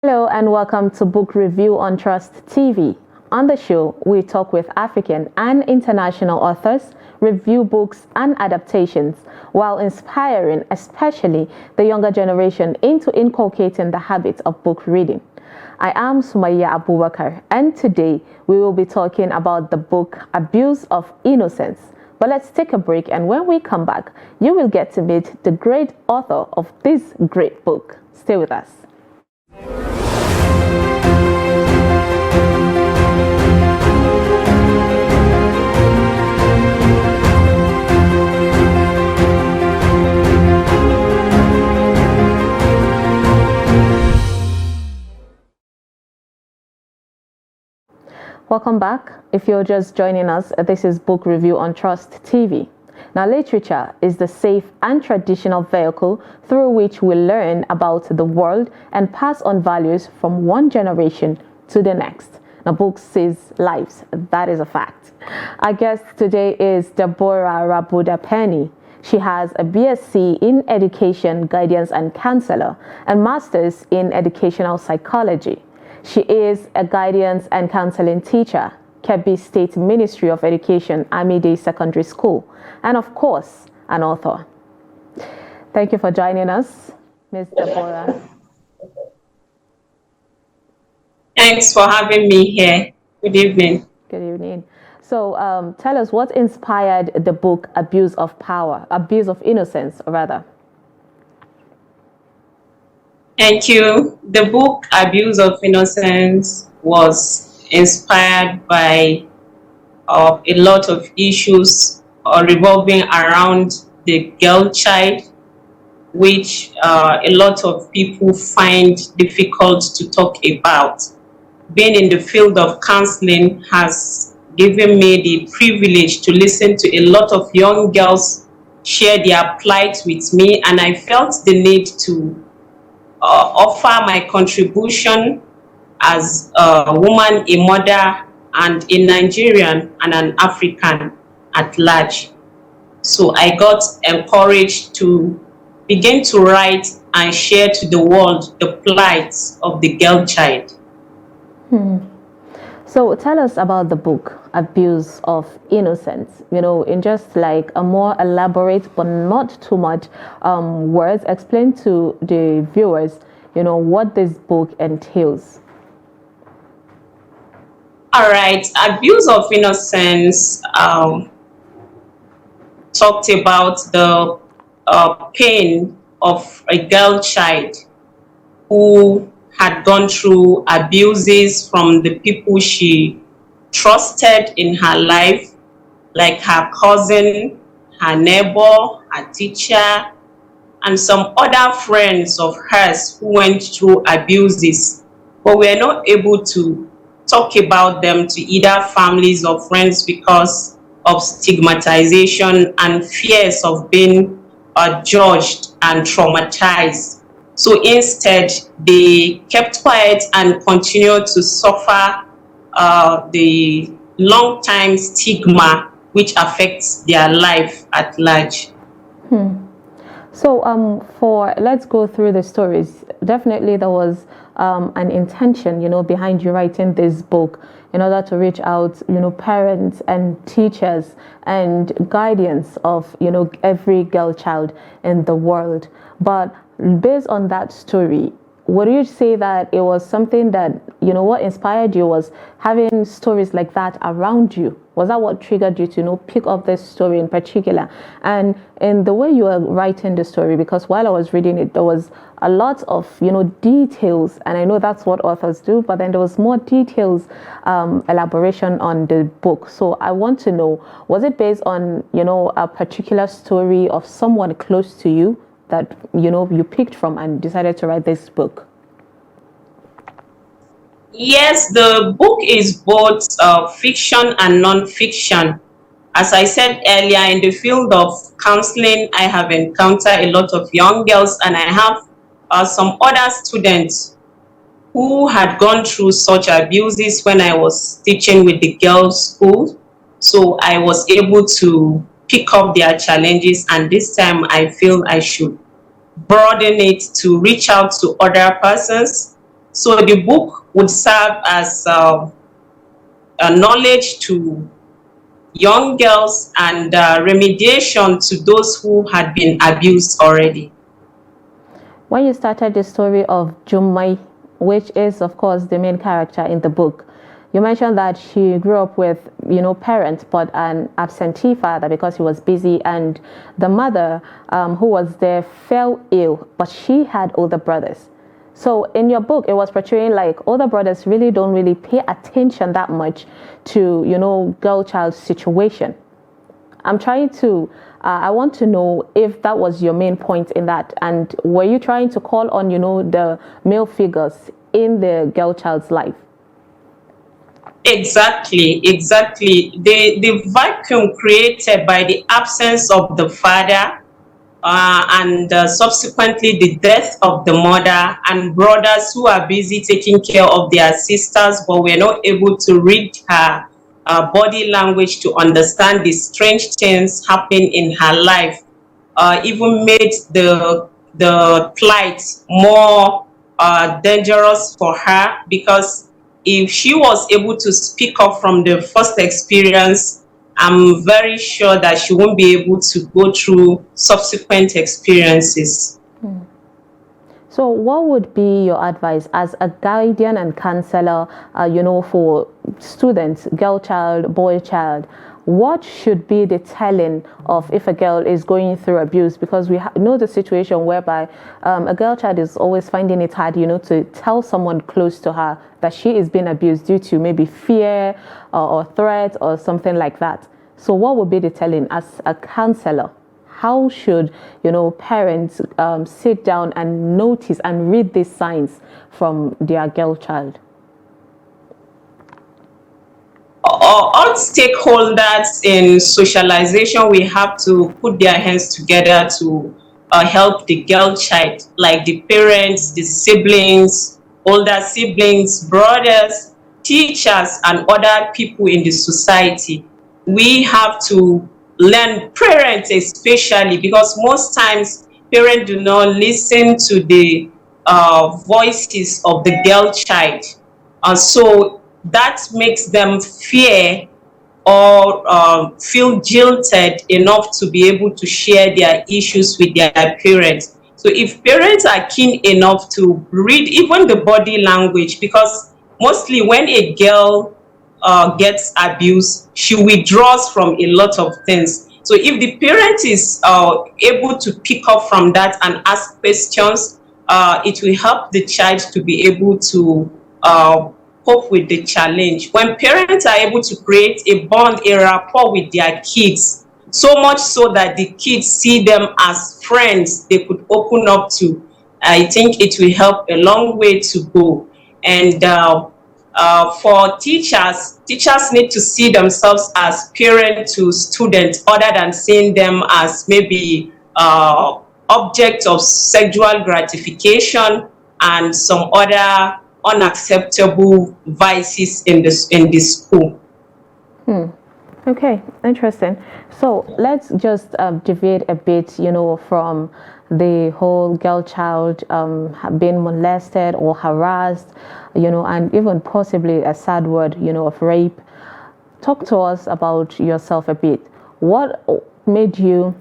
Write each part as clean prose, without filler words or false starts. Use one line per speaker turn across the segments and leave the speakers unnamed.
Hello and welcome to Book Review on Trust TV. On the show, we talk with African and international authors, review books and adaptations, while inspiring especially the younger generation into inculcating the habit of book reading. I am Sumaya Abubakar, and today we will be talking about the book Abuse of Innocence. But let's take a break, and when we come back, you will get to meet the great author of this great book. Stay with us. Welcome back. If you're just joining us, this is Book Review on Trust TV. Now, literature is the safe and traditional vehicle through which we learn about the world and pass on values from one generation to the next. Now, books save lives. That is a fact. Our guest today is Deborah Rabuda Penny. She has a BSc in Education, Guidance and Counselor and Masters in Educational Psychology. She is a guidance and counseling teacher, Kebbi State Ministry of Education, Amide Secondary School, and of course, an author. Thank you for joining us, Ms. Deborah.
Thanks for having me here. Good evening.
Good evening. So tell us what inspired the book Abuse of Innocence, rather.
Thank you. The book Abuse of Innocence was inspired by a lot of issues revolving around the girl child, which a lot of people find difficult to talk about. Being in the field of counseling has given me the privilege to listen to a lot of young girls share their plight with me, and I felt the need to offer my contribution as a woman, a mother, and a Nigerian and an African at large. So I got encouraged to begin to write and share to the world the plight of the girl child.
So tell us about the book Abuse of Innocence, in just like a more elaborate but not too much words. Explain to the viewers, what this book entails.
All right, Abuse of Innocence talked about the pain of a girl child who had gone through abuses from the people she trusted in her life, like her cousin, her neighbor, her teacher, and some other friends of hers who went through abuses, but were not able to talk about them to either families or friends because of stigmatization and fears of being judged and traumatized. So instead, they kept quiet and continued to suffer the long-time stigma which affects their life at large.
So let's go through the stories. Definitely there was an intention, behind you writing this book in order to reach out, parents and teachers and guardians of, every girl child in the world. But based on that story, would you say that it was something that, what inspired you was having stories like that around you? Was that what triggered you to, pick up this story in particular? And in the way you were writing the story, because while I was reading it, there was a lot of, details, and I know that's what authors do, but then there was more details, elaboration on the book. So I want to know, was it based on, a particular story of someone close to you that you picked from and decided to write this book?
Yes, the book is both fiction and non-fiction. As I said earlier, in the field of counseling, I have encountered a lot of young girls, and I have some other students who had gone through such abuses when I was teaching with the girls' school. So I was able to pick up their challenges, and this time I feel I should broaden it to reach out to other persons So the book would serve as a knowledge to young girls and remediation to those who had been abused already.
When you started the story of Jummai, which is of course the main character in the book, you mentioned that she grew up with, parents, but an absentee father because he was busy, and the mother, who was there, fell ill, but she had older brothers. So in your book, it was portraying like older brothers really don't really pay attention that much to, girl child situation. I'm trying to, I want to know if that was your main point in that. And were you trying to call on, the male figures in the girl child's life?
Exactly, exactly. The vacuum created by the absence of the father and subsequently the death of the mother, and brothers who are busy taking care of their sisters but were not able to read her body language to understand the strange things happening in her life, even made the plight more dangerous for her, because if she was able to speak up from the first experience, I'm very sure that she won't be able to go through subsequent experiences.
So, what would be your advice as a guardian and counselor, for students, girl child, boy child? What should be the telling of if a girl is going through abuse? Because we know the situation whereby a girl child is always finding it hard, to tell someone close to her that she is being abused due to maybe fear or threat or something like that. So, what would be the telling as a counselor? How should parents sit down and notice and read these signs from their girl child?
All stakeholders in socialization, we have to put their hands together to help the girl child, like the parents, the siblings, older siblings, brothers, teachers, and other people in the society. We have to learn, parents especially, because most times parents do not listen to the voices of the girl child. So that makes them fear or feel jilted enough to be able to share their issues with their parents. So if parents are keen enough to read even the body language, because mostly when a girl gets abused, she withdraws from a lot of things. So if the parent is able to pick up from that and ask questions, it will help the child to be able to cope with the challenge. When parents are able to create a bond, a rapport with their kids, so much so that the kids see them as friends they could open up to, I think it will help a long way to go. And for teachers need to see themselves as parent to students, other than seeing them as maybe object of sexual gratification and some other unacceptable vices in the school.
Okay, interesting. So let's just deviate a bit, from the whole girl child being molested or harassed, and even possibly a sad word, of rape. Talk to us about yourself a bit. What made you,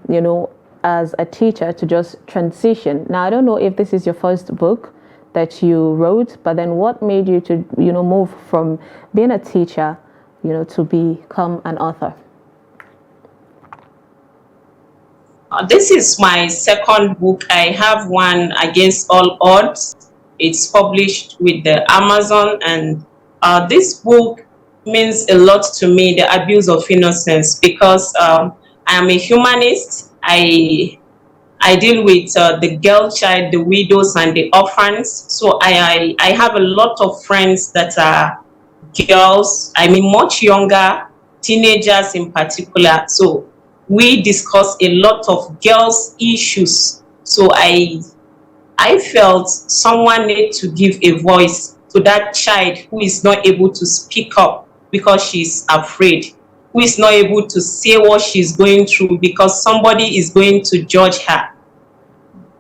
as a teacher to just transition? Now, I don't know if this is your first book that you wrote, but then what made you to, move from being a teacher to become an author?
This is my second book. I have one, Against All Odds. It's published with the Amazon, and this book means a lot to me, The Abuse of Innocence, because I am a humanist. I deal with the girl child, the widows, and the orphans. So I have a lot of friends that are girls, I mean much younger, teenagers in particular. So we discuss a lot of girls issues. So I felt someone need to give a voice to that child who is not able to speak up because she's afraid, who is not able to say what she's going through because somebody is going to judge her.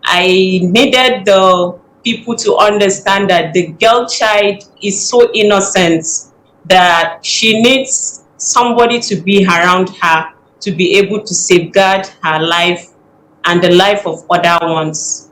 I needed the people to understand that the girl child is so innocent that she needs somebody to be around her to be able to safeguard her life and the life of other ones.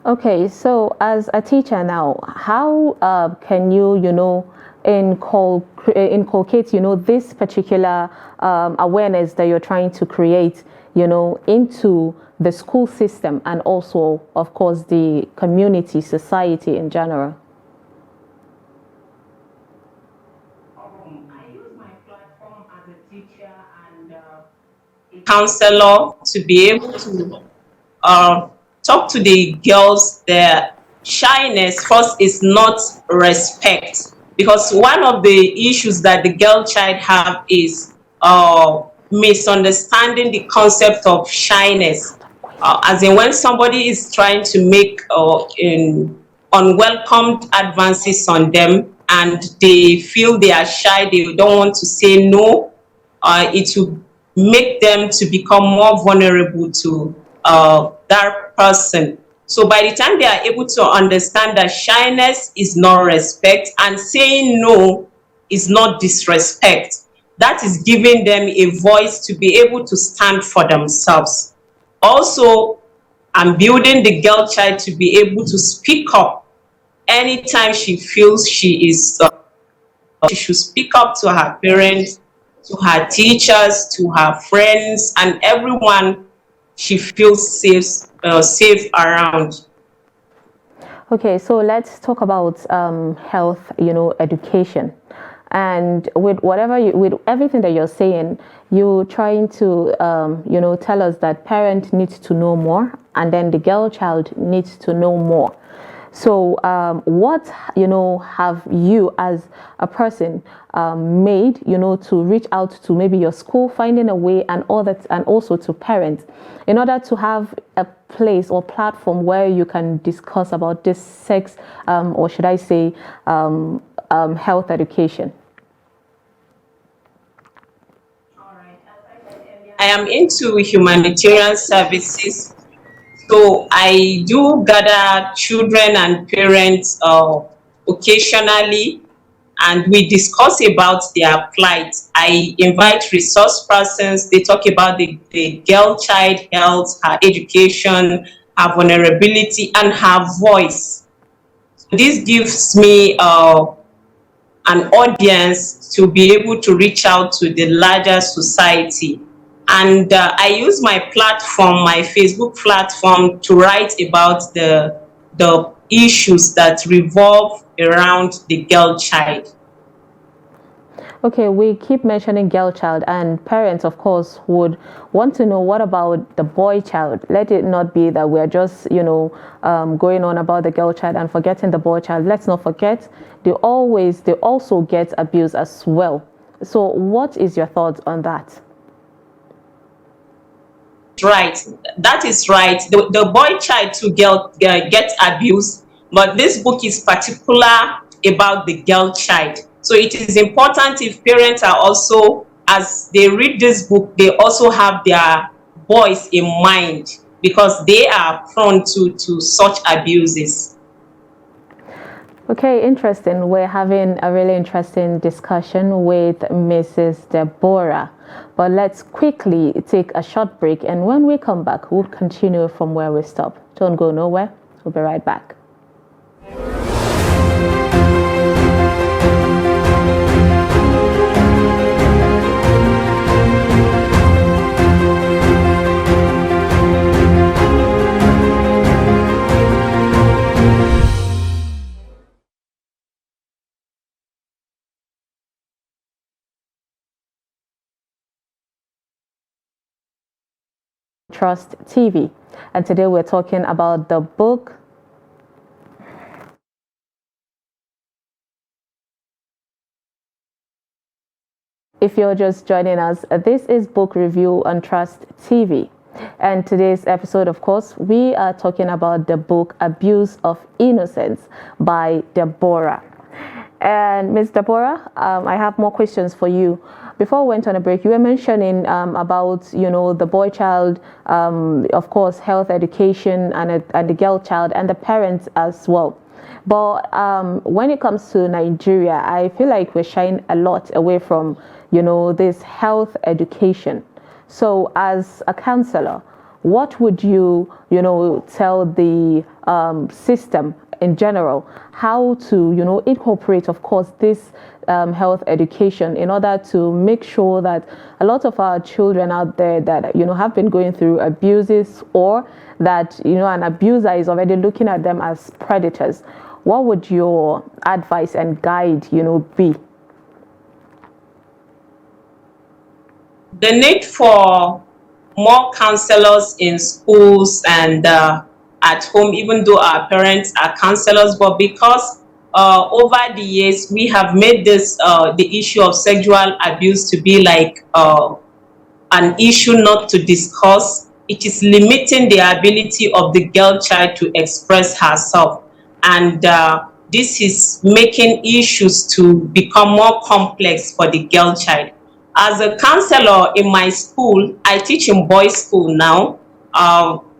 Okay, so as a teacher now, how can you, inculcate, this particular awareness that you're trying to create, into the school system and also, of course, the community, society in general?
I use my platform as a teacher and a counselor to be able to uh, talk to the girls. Their shyness first is not respect, because one of the issues that the girl child have is misunderstanding the concept of shyness. As in, when somebody is trying to make in unwelcomed advances on them and they feel they are shy, they don't want to say no, it will make them to become more vulnerable to that person. So by the time they are able to understand that shyness is not respect and saying no is not disrespect, that is giving them a voice to be able to stand for themselves. Also, I'm building the girl child to be able to speak up anytime she feels she should speak up to her parents, to her teachers, to her friends, and everyone she feels safe around.
Okay, so let's talk about health, education. And with everything that you're saying, you're trying to, tell us that parent needs to know more, and then the girl child needs to know more. So, what have you as a person made to reach out to maybe your school, finding a way, and all that, and also to parents, in order to have a place or platform where you can discuss about this sex, or should I say, health education?
I am into humanitarian services, so I do gather children and parents occasionally, and we discuss about their plight. I invite resource persons, they talk about the girl child health, her education, her vulnerability, and her voice. This gives me an audience to be able to reach out to the larger society. And I use my platform, my Facebook platform, to write about the issues that revolve around the girl child.
Okay, we keep mentioning girl child, and parents, of course, would want to know what about the boy child. Let it not be that we're just, going on about the girl child and forgetting the boy child. Let's not forget, they also get abused as well. So, what is your thoughts on that?
Right, that is right. The boy child to girl gets abused, but this book is particular about the girl child. So it is important if parents are also, as they read this book, they also have their boys in mind, because they are prone to such abuses.
Okay, interesting. We're having a really interesting discussion with Mrs. Deborah. But let's quickly take a short break, and when we come back, we'll continue from where we stopped. Don't go nowhere. We'll be right back. Trust TV. And today we're talking about the book If you're just joining us, this is Book Review on Trust TV. And today's episode, of course, we are talking about the book Abuse of Innocence by Deborah. And Ms. Deborah, I have more questions for you. Before we went on a break, you were mentioning about, the boy child, of course, health education, and the girl child, and the parents as well. But when it comes to Nigeria, I feel like we're shying a lot away from, this health education. So, as a counselor, what would you, tell the system in general how to, incorporate, of course, this health education in order to make sure that a lot of our children out there that, have been going through abuses, or that, an abuser is already looking at them as predators? What would your advice and guide, be?
The need for more counselors in schools and at home, even though our parents are counselors, but because over the years we have made this the issue of sexual abuse to be like an issue not to discuss. It is limiting the ability of the girl child to express herself, and this is making issues to become more complex for the girl child. As a counselor in my school, I teach in boys' school now.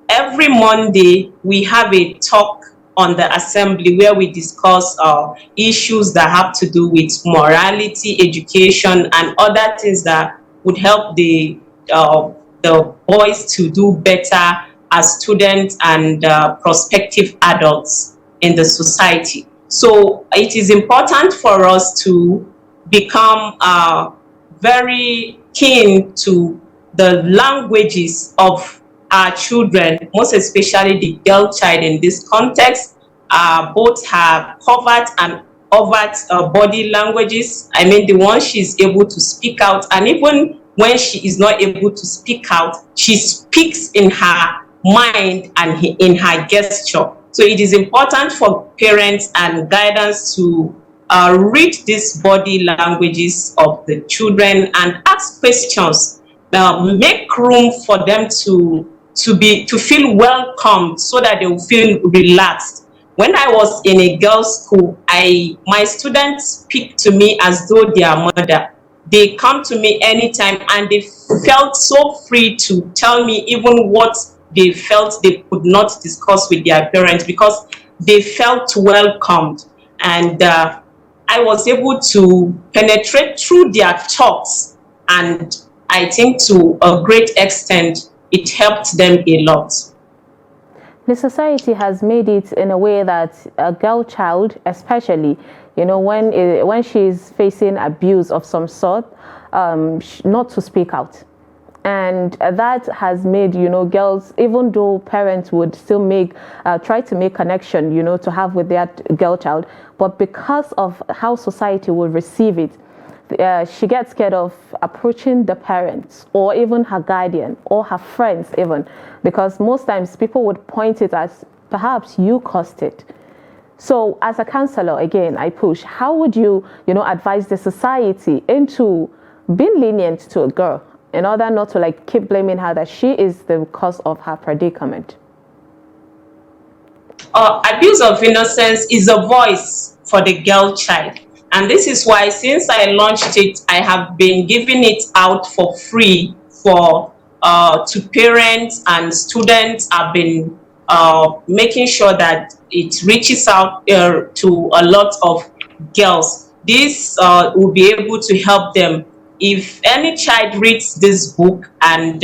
Every Monday, we have a talk on the assembly where we discuss issues that have to do with morality, education, and other things that would help the boys to do better as students and prospective adults in the society. So it is important for us to become very keen to the languages of our children, most especially the girl child in this context. Both have covert and overt body languages. I mean, the one she's able to speak out, and even when she is not able to speak out, she speaks in her mind and in her gesture. So it is important for parents and guidance to read these body languages of the children and ask questions. Make room for them to feel welcomed so that they will feel relaxed. When I was in a girls' school, my students speak to me as though they are mother. They come to me anytime, and they felt so free to tell me even what they felt they could not discuss with their parents, because they felt welcomed. And I was able to penetrate through their thoughts, and I think to a great extent, it helped them a lot.
The society has made it in a way that a girl child, especially, when she's facing abuse of some sort, not to speak out. And that has made, girls, even though parents would still try to make connection, to have with their girl child, but because of how society will receive it, she gets scared of approaching the parents or even her guardian or her friends even, because most times people would point it as perhaps you caused it. So as a counselor, again, I push, how would you, advise the society into being lenient to a girl in order not to keep blaming her that she is the cause of her predicament?
Abuse of innocence is a voice for the girl child. And this is why, since I launched it, I have been giving it out for free to parents and students. I've been making sure that it reaches out to a lot of girls. This will be able to help them. If any child reads this book and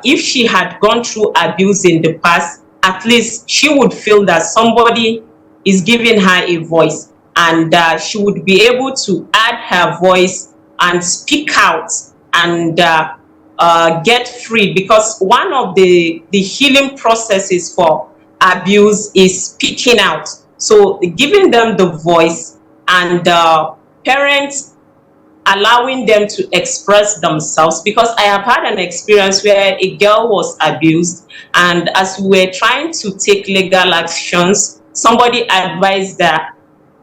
if she had gone through abuse in the past, at least she would feel that somebody is giving her a voice, and she would be able to add her voice and speak out and get free. Because one of the healing processes for abuse is speaking out. So giving them the voice, and parents allowing them to express themselves. Because I have had an experience where a girl was abused, and as we were trying to take legal actions, somebody advised that,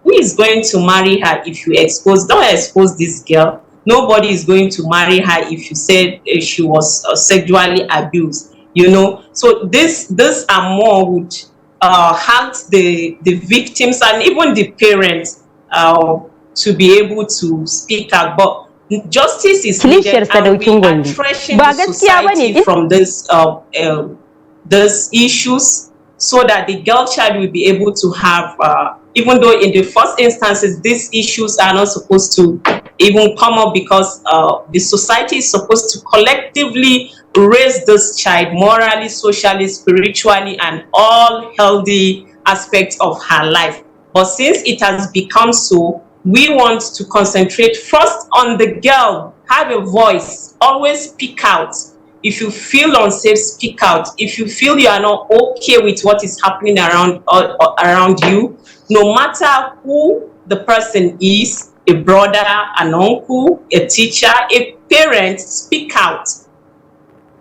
who is going to marry her if you don't expose this girl. Nobody is going to marry her if you said she was sexually abused, So this and more would hurt the victims and even the parents, to be able to speak out. But justice is
Kilishiyar
needed, and we
sadaukin
are
Gombe.
thrashing
Ba
the
gaskiya bane
society
din.
from these issues, so that the girl child will be able to have, even though in the first instances these issues are not supposed to even come up, because the society is supposed to collectively raise this child morally, socially, spiritually, and all healthy aspects of her life. But since it has become so, we want to concentrate first on the girl. Have a voice, always speak out. If you feel unsafe, speak out. If you feel you are not okay with what is happening around you, no matter who the person is, a brother, an uncle, a teacher, a parent, speak out.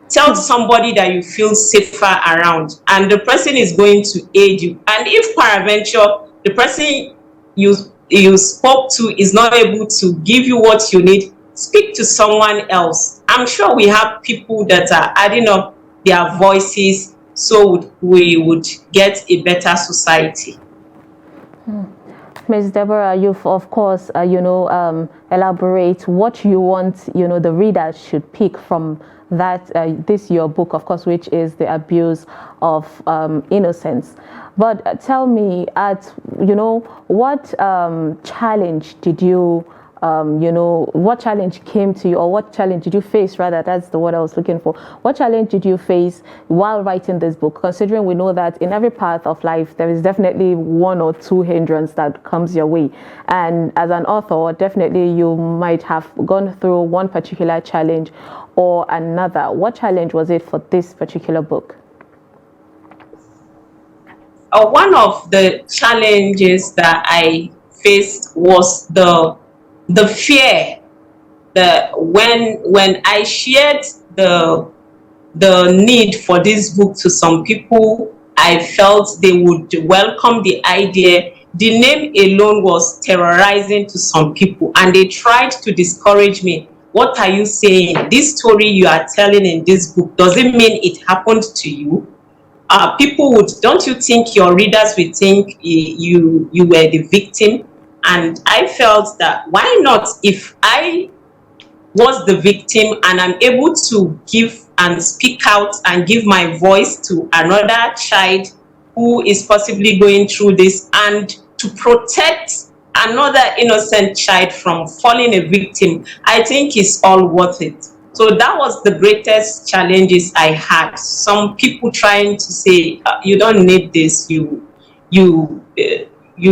Tell somebody that you feel safer around, and the person is going to aid you. And if peradventure the person you spoke to is not able to give you what you need, speak to someone else. I'm sure we have people that are adding up their voices, so we would get a better society.
Ms. Deborah, you've of course, elaborate what you want, the readers should pick from that, this your book, of course, which is The Abuse of Innocence. But tell me, what challenge did you, what challenge came to you, or what challenge did you face, rather, that's the word I was looking for. What challenge did you face while writing this book, considering we know that in every path of life, there is definitely one or two hindrances that comes your way. And as an author, definitely you might have gone through one particular challenge or another. What challenge was it for this particular book?
One of the challenges that I faced was the fear that when I shared the need for this book to some people, I felt they would welcome the idea. The name alone was terrorizing to some people, and they tried to discourage me. What are you saying? This story you are telling in this book, does it mean it happened to you? People would, don't you think your readers will think you were the victim? And I felt that, why not, if I was the victim and I'm able to give and speak out and give my voice to another child who is possibly going through this, and to protect another innocent child from falling a victim, I think it's all worth it. So that was the greatest challenges I had. Some people trying to say, you don't need this, you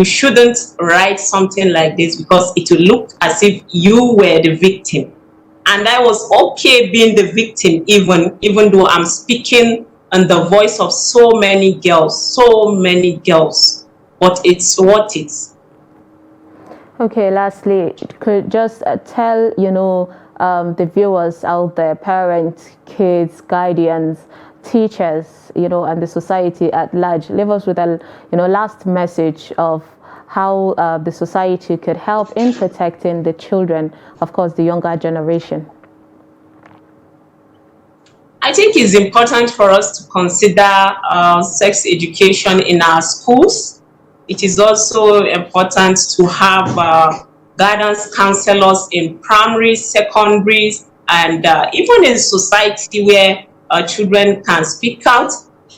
shouldn't write something like this, because it will look as if you were the victim. And I was okay being the victim, even though I'm speaking in the voice of so many girls, but it's worth it.
Okay, lastly, could just tell, the viewers out there, parents, kids, guardians, teachers, and the society at large, leave us with a, last message of how the society could help in protecting the children, of course, the younger generation.
I think it's important for us to consider sex education in our schools. It is also important to have guidance counselors in primary, secondaries, and even in society where children can speak out.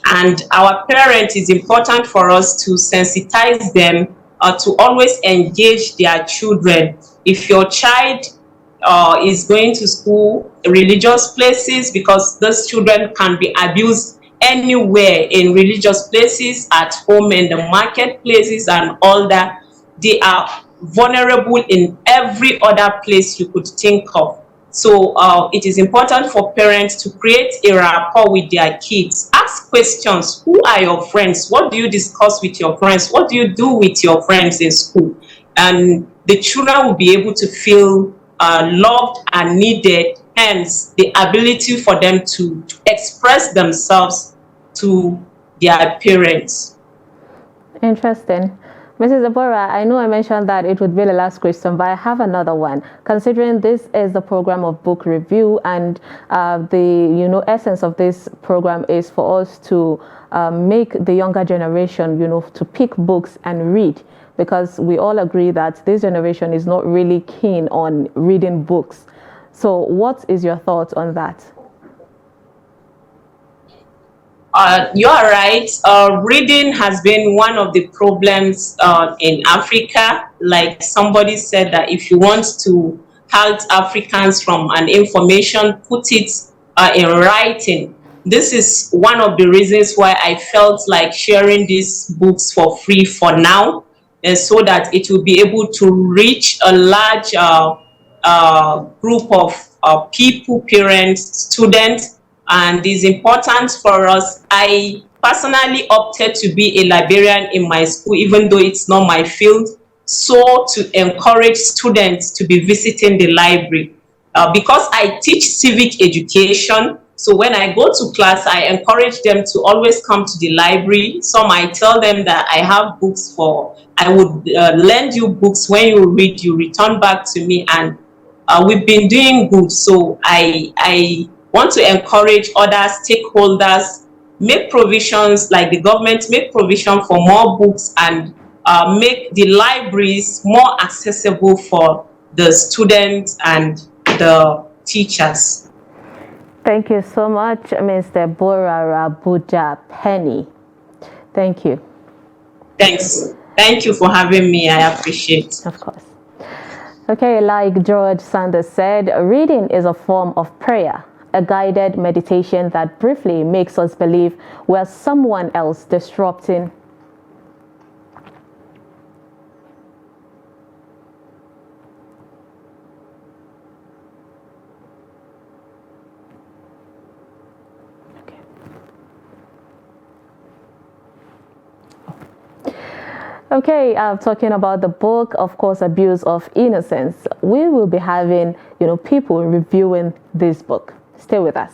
And our parents, it's important for us to sensitize them to always engage their children. If your child is going to school, religious places, because those children can be abused anywhere, in religious places, at home, in the marketplaces, and all that. They are vulnerable in every other place you could think of. So it is important for parents to create a rapport with their kids. Ask questions. Who are your friends? What do you discuss with your friends? What do you do with your friends in school? And the children will be able to feel loved and needed, hence the ability for them to express themselves to their parents.
Interesting. Mrs. Deborah, I know I mentioned that it would be the last question, but I have another one. Considering this is the program of book review, and the essence of this program is for us to make the younger generation, to pick books and read, because we all agree that this generation is not really keen on reading books. So, what is your thoughts on that?
You are right. Reading has been one of the problems in Africa. Like somebody said, that if you want to halt Africans from an information, put it in writing. This is one of the reasons why I felt like sharing these books for free for now, and so that it will be able to reach a large group of people, parents, students, and it's important for us. I personally opted to be a librarian in my school, even though it's not my field, so to encourage students to be visiting the library. Because I teach civic education, so when I go to class, I encourage them to always come to the library. Some I tell them that I have books I would lend you books. When you read, you return back to me, and we've been doing good. So I want to encourage other stakeholders, make provisions, like the government, make provision for more books, and make the libraries more accessible for the students and the teachers.
Thank you so much, Ms. Deborah Rabuja Penny. Thank you.
Thanks. Thank you for having me. I appreciate.
Of course. Okay, like George Sanders said, reading is a form of prayer, a guided meditation that briefly makes us believe we're someone else, disrupting Okay, talking about the book, of course, Abuse of Innocence. We will be having, people reviewing this book. Stay with us.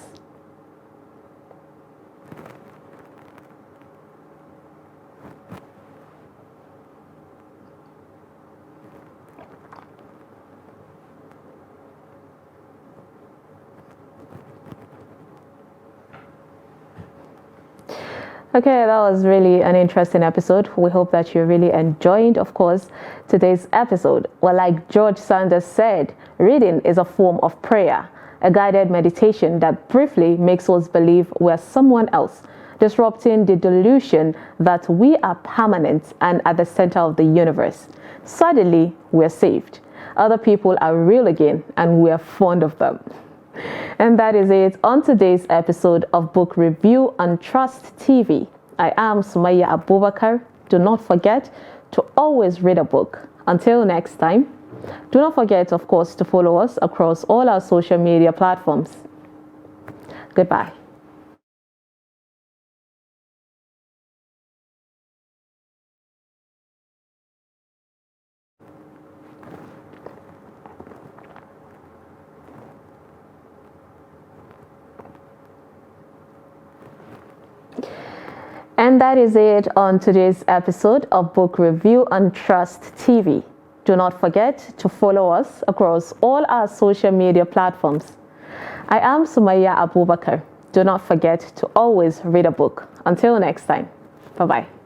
Okay, that was really an interesting episode. We hope that you really enjoyed, of course, today's episode. Well, like George Sanders said, reading is a form of prayer, a guided meditation that briefly makes us believe we're someone else, disrupting the delusion that we are permanent and at the center of the universe. Suddenly, we're saved. Other people are real again, and we're fond of them. And that is it on today's episode of Book Review on Trust TV. I am Sumaya Abubakar. Do not forget to always read a book. Until next time, do not forget, of course, to follow us across all our social media platforms. Goodbye. And that is it on today's episode of Book Review on Trust TV. Do not forget to follow us across all our social media platforms. I am Sumaya Abubakar. Do not forget to always read a book. Until next time, bye-bye.